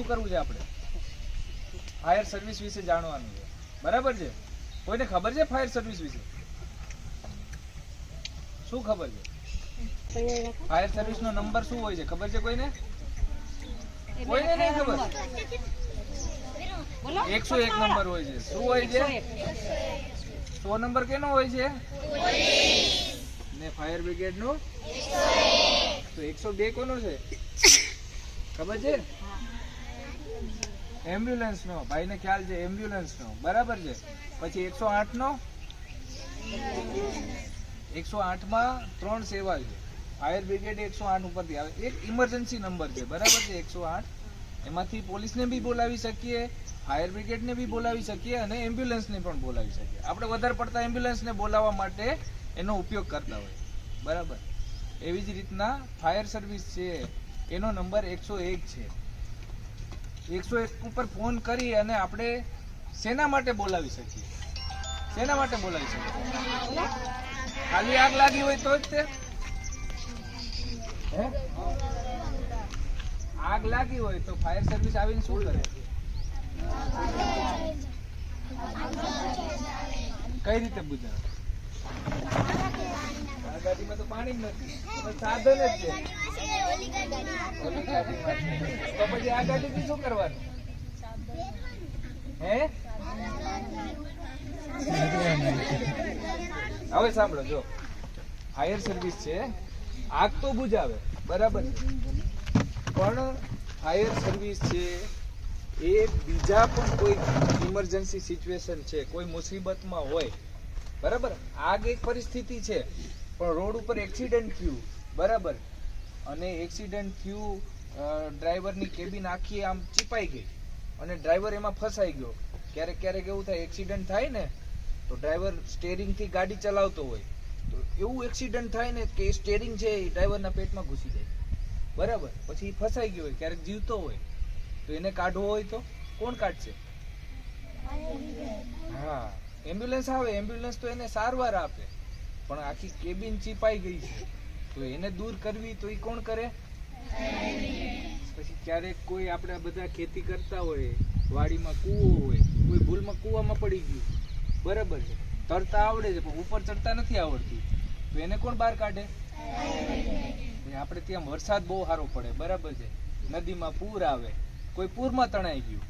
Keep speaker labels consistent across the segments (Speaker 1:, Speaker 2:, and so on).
Speaker 1: શું કરવું છે આપણે? ફાયર સર્વિસ વિશે જાણવાનું છે, બરાબર છે? કોઈને ખબર છે ફાયર સર્વિસ વિશે? શું ખબર છે? ફાયર સર્વિસ નો નંબર શું હોય છે ખબર છે કોઈને? કોઈને નહીં ખબર? 101 નંબર હોય છે. શું હોય છે? 100 નંબર કેનો હોય છે? ને ફાયર બ્રિગેડ નો 101. તો 102 કોનો છે ખબર છે? એમ્બ્યુલન્સ નો. ભાઈને ખ્યાલ છે એમ્બ્યુલન્સ નો, બરાબર છે? પછી 108 નો 108 માં 3 સેવા છે. ફાયર બ્રિગેડ 108 ઉપરથી આવે. એક ઇમરજન્સી નંબર છે, બરાબર છે? 108 એમાંથી પોલીસને બી બોલાવી શકીએ, ફાયર બ્રિગેડને બી બોલાવી શકીએ અને એમ્બ્યુલન્સને પણ બોલાવી શકીએ. આપણે વધારે પડતા એમ્બ્યુલન્સને બોલાવવા માટે એનો ઉપયોગ કરતા હોય, બરાબર? એવી જ રીતના ફાયર સર્વિસ છે એનો નંબર 101 છે. 101 ઉપર ફોન કરી અને આપણે શેના માટે બોલાવી શકીએ? શેના માટે બોલાવી શકીએ? ખાલી આગ લાગી હોય તો જ તે આગ લાગી હોય તો ફાયર સર્વિસ આવીને શું કરે? કઈ રીતે બુજાવે? આ ગાડીમાં તો પાણી જ નથી, સાધન જ છે. તો પછી આ ગાડીથી શું કરવાનું? હે હવે સાંભળો, જો ફાયર સર્વિસ છે આગ તો બુજાવે, બરાબર છે? પણ ફાયર સર્વિસ છે એ બીજા પણ કોઈ ઇમરજન્સી સિચ્યુએશન છે, કોઈ મુસીબતમાં હોય, બરાબર? આગ એક પરિસ્થિતિ છે, પણ રોડ ઉપર એક્સિડન્ટ થયું, બરાબર? અને એક્સિડન્ટ થયું, ડ્રાઈવરની કેબિન આખી આમ ચીપાઈ ગઈ અને ડ્રાઈવર એમાં ફસાઈ ગયો. ક્યારેક ક્યારેક એવું થાય, એક્સિડન્ટ થાય ને તો ડ્રાઈવર સ્ટેરિંગથી ગાડી ચલાવતો હોય તો એવું એક્સિડન્ટ થાય ને કે સ્ટેરિંગ છે એ ડ્રાઈવરના પેટમાં ઘૂસી જાય, બરાબર? પછી ફસાઈ ગયો હોય, ક્યારેક જીવતો હોય તો એને કાઢવો હોય તો કોણ કાઢશે? હા, એમ્બ્યુલન્સ આવે. એમ્બ્યુલન્સ તો એને સારવાર આપે, પણ આખી કેબિન ચીપાઈ ગઈ છે તો એને દૂર કરવી તો એ કોણ કરે? પછી ક્યારેક કોઈ આપણે બધા ખેતી કરતા હોય, વાડીમાં કૂવો હોય, કોઈ ભૂલમાં કૂવામાં પડી ગયું, બરાબર છે? તરતા આવડે છે પણ ઉપર ચડતા નથી આવડતું તો એને કોણ બહાર કાઢે? આપણે ત્યાં વરસાદ બહુ સારો પડે, બરાબર છે? નદીમાં પૂર આવે, કોઈ પૂરમાં તણાઈ ગયું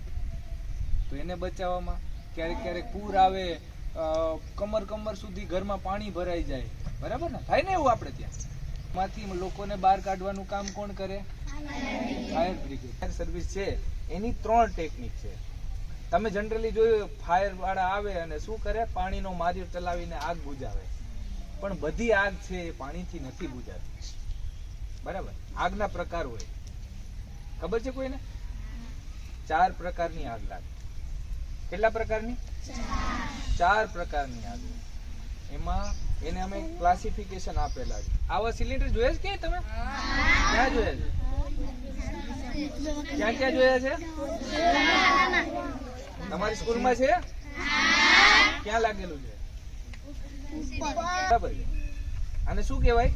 Speaker 1: તો એને બચાવવામાં ક્યારેક ક્યારેક પૂર આવે, કમર સુધી ઘરમાં પાણી ભરાઈ જાય, બરાબર ને? થાય ને એવું આપણે ત્યાં. માંથી લોકોને બહાર કાઢવાનું કામ કોણ કરે? Fire brigade. ફાયર સર્વિસ છે એની 3 ટેકનિક છે. તમે જનરલી જોયું ફાયર વાળા આવે અને શું કરે? પાણીનો માર્યો ચલાવીને આગ બુજાવે, પણ બધી આગ છે એ પાણીથી નથી બુજાતી, બરાબર? આગના પ્રકાર હોય, ખબર છે કોઈને? 4 પ્રકારની આગ લાગે. કેટલા પ્રકારની? 4 પ્રકારની આગ. એમાં એને અમે ક્લાસિફિકેશન આપેલા છે. આવા સિલિન્ડર જોયા છે કે તમે? ક્યાં જોયા છે? ક્યાં ક્યાં જોયા છે? તમારી સ્કૂલમાં છે? ક્યાં લાગેલું છે? બરાબર. આને શું કહેવાય?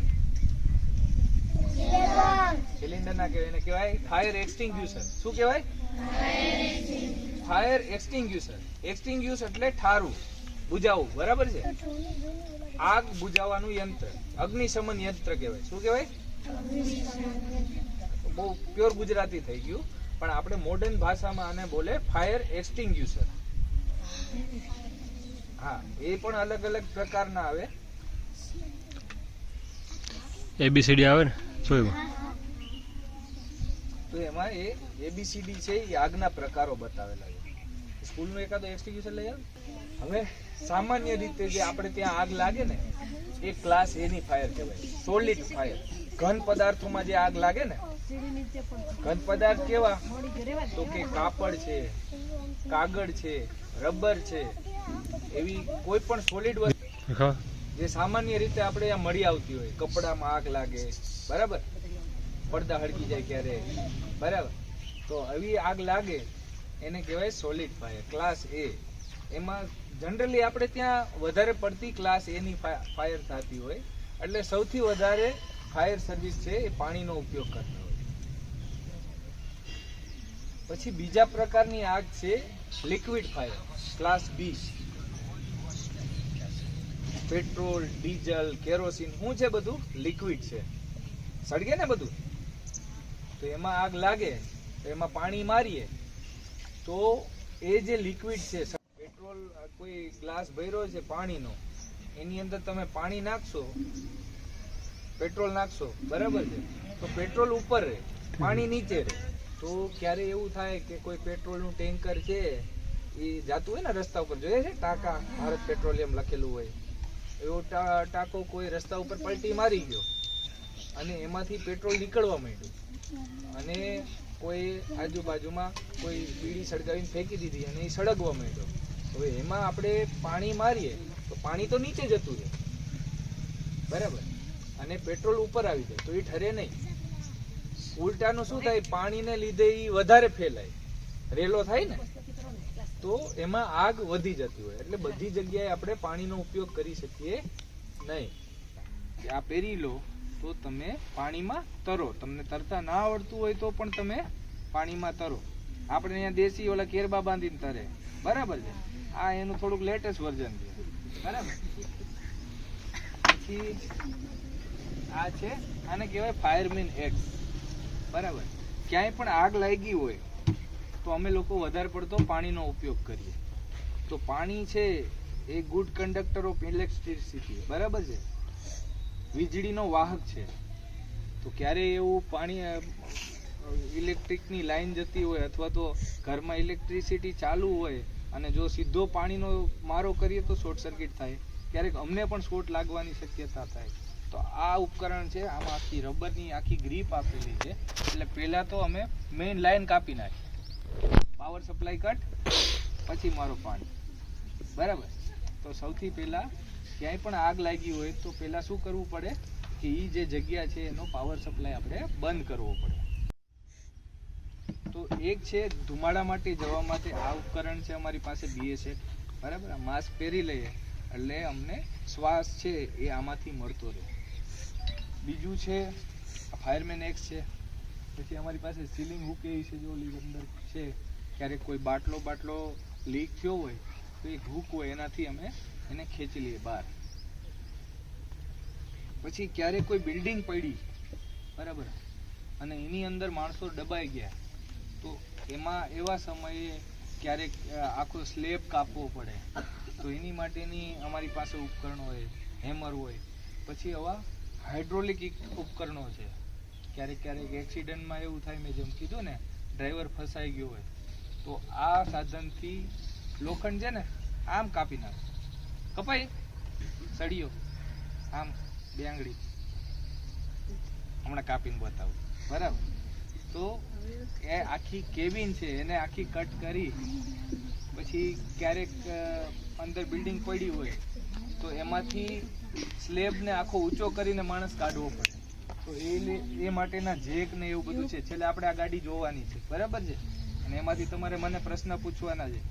Speaker 1: સિલિન્ડર ના કહેવાય, એને કહેવાય ફાયર એક્સટિંગ્યુશર. શું કહેવાય? Fire extinguisher. એક્સટિંગ્યુશ એટલે ઠારવું, બુજાવવું, બરાબર છે? આગ બુજાવવાનું યંત્ર, અગ્નિશમન યંત્ર કહેવાય. શું કહેવાય? બહુ પ્યોર ગુજરાતી થઈ ગયું, પણ આપણે મોડર્ન ભાષામાં આને બોલે ફાયર એક્સટિંગ્યુશર. હા, એ પણ અલગ અલગ પ્રકારના આવે.
Speaker 2: ABCD આવે ને જોયું
Speaker 1: તો એમાં એ ABCD છે એ આગના પ્રકારો બતાવેલા છે. સ્કૂલનું એકાદો એક્સટિંગ્યુશર લઈ આવે. હવે સામાન્ય રીતે જે આપણે ત્યાં આગ લાગે ને એ ક્લાસ A ની ફાયર કહેવાય, સોલિડ ફાયર. ઘન પદાર્થોમાં જે આગ લાગે ને, ઘન પદાર્થ કેવા? તો કે કાપડ છે, કાગળ છે, રબર છે, એવી કોઈ પણ સોલિડ વસ્તુ જે સામાન્ય રીતે આપણે અહીંયા મળી આવતી હોય. કપડામાં આગ લાગે, બરાબર? પડદા હળગી જાય ક્યારે, બરાબર? તો આવી આગ લાગે એને કહેવાય સોલિડ ફાયર, ક્લાસ A. એમાં જનરલી આપણે ત્યાં વધારે પડતી ક્લાસ A ની ફાયર થતી હોય, એટલે સૌથી વધારે ફાયર સર્વિસ છે એ પાણીનો ઉપયોગ કરતા હોય. પછી બીજા પ્રકારની આગ છે લિક્વિડ ફાયર, ક્લાસ બી. પેટ્રોલ, ડીઝલ, કેરોસીન શું છે? બધું લિક્વિડ છે, સળગે ને બધું. તો એમાં આગ લાગે તો એમાં પાણી મારીએ તો એ જે લિક્વિડ છે, પેટ્રોલ, કોઈ ગ્લાસ ભર્યો છે પાણીનો, એની અંદર તમે પાણી નાખશો, પેટ્રોલ નાખશો, બરાબર છે, તો પેટ્રોલ ઉપર રહે, પાણી નીચે રહે. તો ક્યારે એવું થાય કે કોઈ પેટ્રોલનું ટેન્કર છે એ જાતું હોય ને રસ્તા ઉપર, જોઈએ છે ટાંકા ભારત પેટ્રોલિયમ લખેલું હોય, એવો ટાંકો કોઈ રસ્તા ઉપર પલટી મારી ગયો અને એમાંથી પેટ્રોલ નીકળવા માંડ્યું અને કોઈ આજુબાજુમાં કોઈ બીડી સળગાવીને ફેંકી દીધી અને એ સળગવા માંડ્યો. હવે એમાં આપણે પાણી મારીએ તો પાણી તો નીચે જતું રહે, બરાબર, અને પેટ્રોલ ઉપર આવી જાય તો એ ઠરે નહીં. ઉલટાનું શું થાય? પાણીને લીધે એ વધારે ફેલાય, રેલો થાય ને, તો એમાં આગ વધી જતી હોય. એટલે બધી જગ્યાએ આપણે પાણીનો ઉપયોગ કરી શકીએ નહીં. આ પહેરી લો તો તમે પાણીમાં તરો. તમને તરતા ના આવડતું હોય તો પણ તમે પાણીમાં તરો. આપણે અહીંયા દેશી ઓલા કેરબા બાંધીને તરે, બરાબર છે. આ એનું થોડુંક લેટેસ્ટ વર્ઝન છે, બરાબર. પછી આ છે, આને કહેવાય ફાયરમેન એક્સ, બરાબર. ક્યાંય પણ આગ લાગી હોય તો અમે લોકો વધારે પડતો પાણીનો ઉપયોગ કરીએ. તો પાણી છે એ ગુડ કંડક્ટર ઓફ ઇલેક્ટ્રિસિટી, બરાબર છે, વીજળીનો વાહક છે. તો ક્યારે એવું પાણી ઇલેક્ટ્રિકની લાઈન જતી હોય અથવા તો ઘરમાં ઇલેક્ટ્રિસિટી ચાલુ હોય અને જો સીધો પાણીનો મારો કરીએ તો શોર્ટ સર્કિટ થાય, ક્યારેક અમને પણ શોર્ટ લાગવાની શક્યતા થાય. તો આ ઉપકરણ છે, આમાં આખી રબરની આખી ગ્રીપ આપેલી છે. એટલે પહેલાં તો અમે મેઇન લાઈન કાપી નાખી, પાવર સપ્લાય કટ, પછી મારો પાણી, બરાબર. તો સૌથી પહેલાં ક્યાંય પણ આગ લાગી હોય તો પહેલાં શું કરવું પડે કે એ જે જગ્યા છે એનો પાવર સપ્લાય આપણે બંધ કરવો પડે. તો એક છે ધુમાડા માટે જવા માટે આ ઉપકરણ છે અમારી પાસે BSF, બરાબર. આ માસ્ક પહેરી લઈએ એટલે અમને શ્વાસ છે એ આમાંથી મળતો રહે. બીજું છે ફાયરમેન એક્સ છે. પછી અમારી પાસે સીલિંગ હુક એવી છે, જો અંદર છે. ક્યારેક કોઈ બાટલો લીક થયો હોય તો એક હુક હોય, એનાથી અમે એને ખેંચી લઈએ બહાર. પછી ક્યારેક કોઈ બિલ્ડિંગ પડી, બરાબર, અને એની અંદર માણસો દબાઈ ગયા તો એમાં એવા સમયે ક્યારેક આખો સ્લેબ કાપવો પડે તો એની માટેની અમારી પાસે ઉપકરણો હોય, હેમર હોય. પછી આવા હાઇડ્રોલિક ઉપકરણો છે. ક્યારેક એક્સિડન્ટમાં એવું થાય, મેં જેમ કીધું ને, ડ્રાઈવર ફસાઈ ગયો હોય તો આ સાધનથી લોખંડ છે ને આમ કાપી નાખે, કપાય સળિયો આમ 2 આંગળી, હમણાં કાપીને બતાવું, બરાબર. તો એ આખી કેબિન છે એને આખી કટ કરી, પછી ક્યારેક અંદર બિલ્ડિંગ પડી હોય તો એમાંથી સ્લેબને આખો ઊંચો કરીને માણસ કાઢવો પડે. તો એ માટેના જેક ને એવું બધું છે. છેલ્લે આપણે આ ગાડી જોવાની છે, બરાબર છે, અને એમાંથી તમારે મને પ્રશ્ન પૂછવાના છે.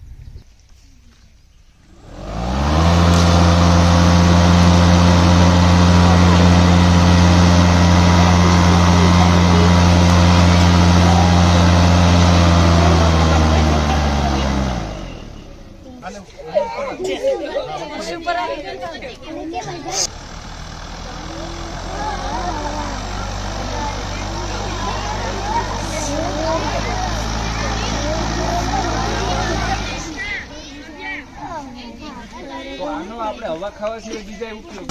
Speaker 1: તો આનો આપણે હવા ખાવા સિવાય બીજા ઉપયોગ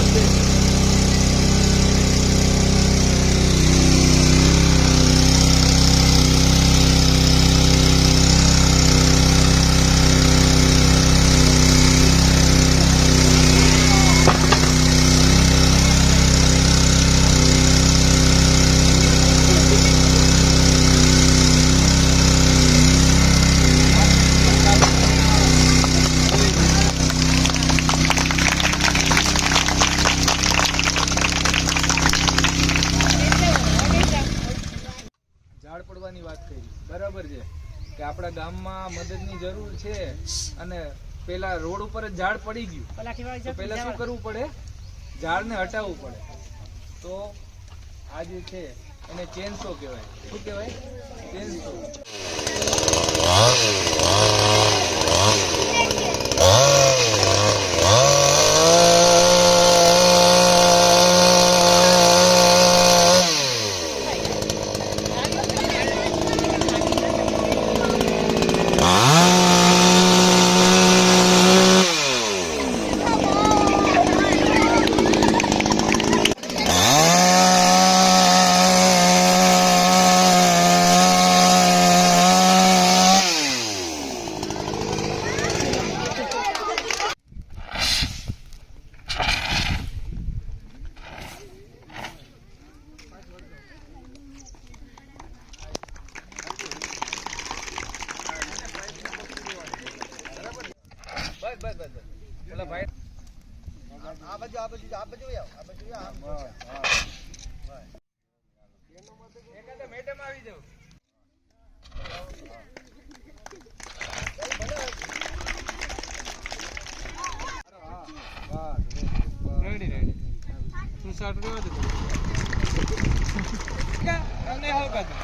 Speaker 1: ઝાડ પડવાની વાત કરી, બરાબર છે, કે આપણા ગામમાં મદદની જરૂર છે અને પેલા રોડ ઉપર જ ઝાડ પડી ગયું તો પેલા શું કરવું પડે? ઝાડને હટાવવું પડે. તો આ જે છે એને ચેનસો કહેવાય. શું કહેવાય? ચેનસો. બસ ઓલા ભાઈ
Speaker 3: આ બાજુ આવો, આ બાજુ આમ.
Speaker 1: એકાદા મેડમ આવી જાવ. રેડી તું સાટ રેવા દે તમને હાલ કાતું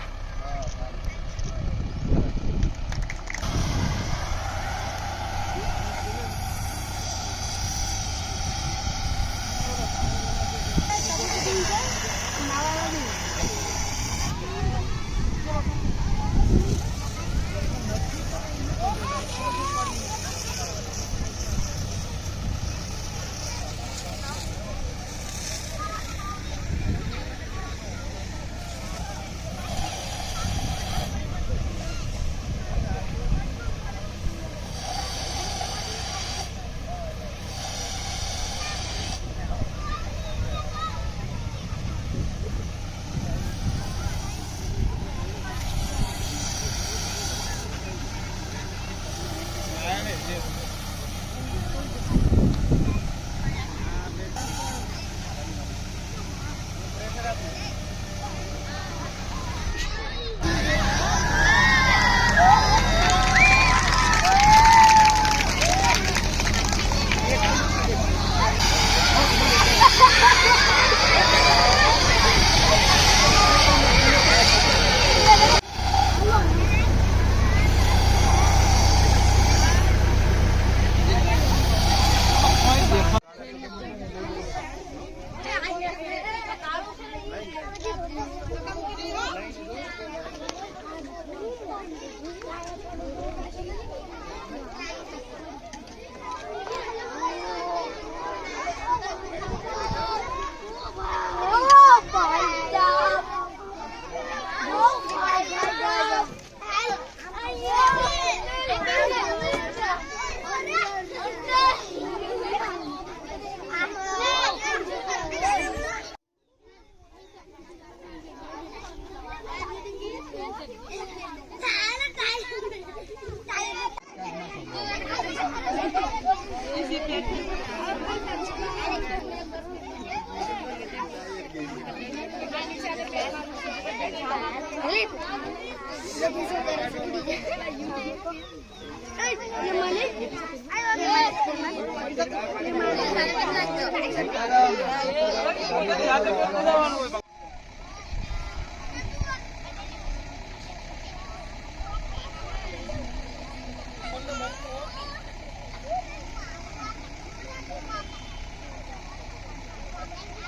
Speaker 4: Ini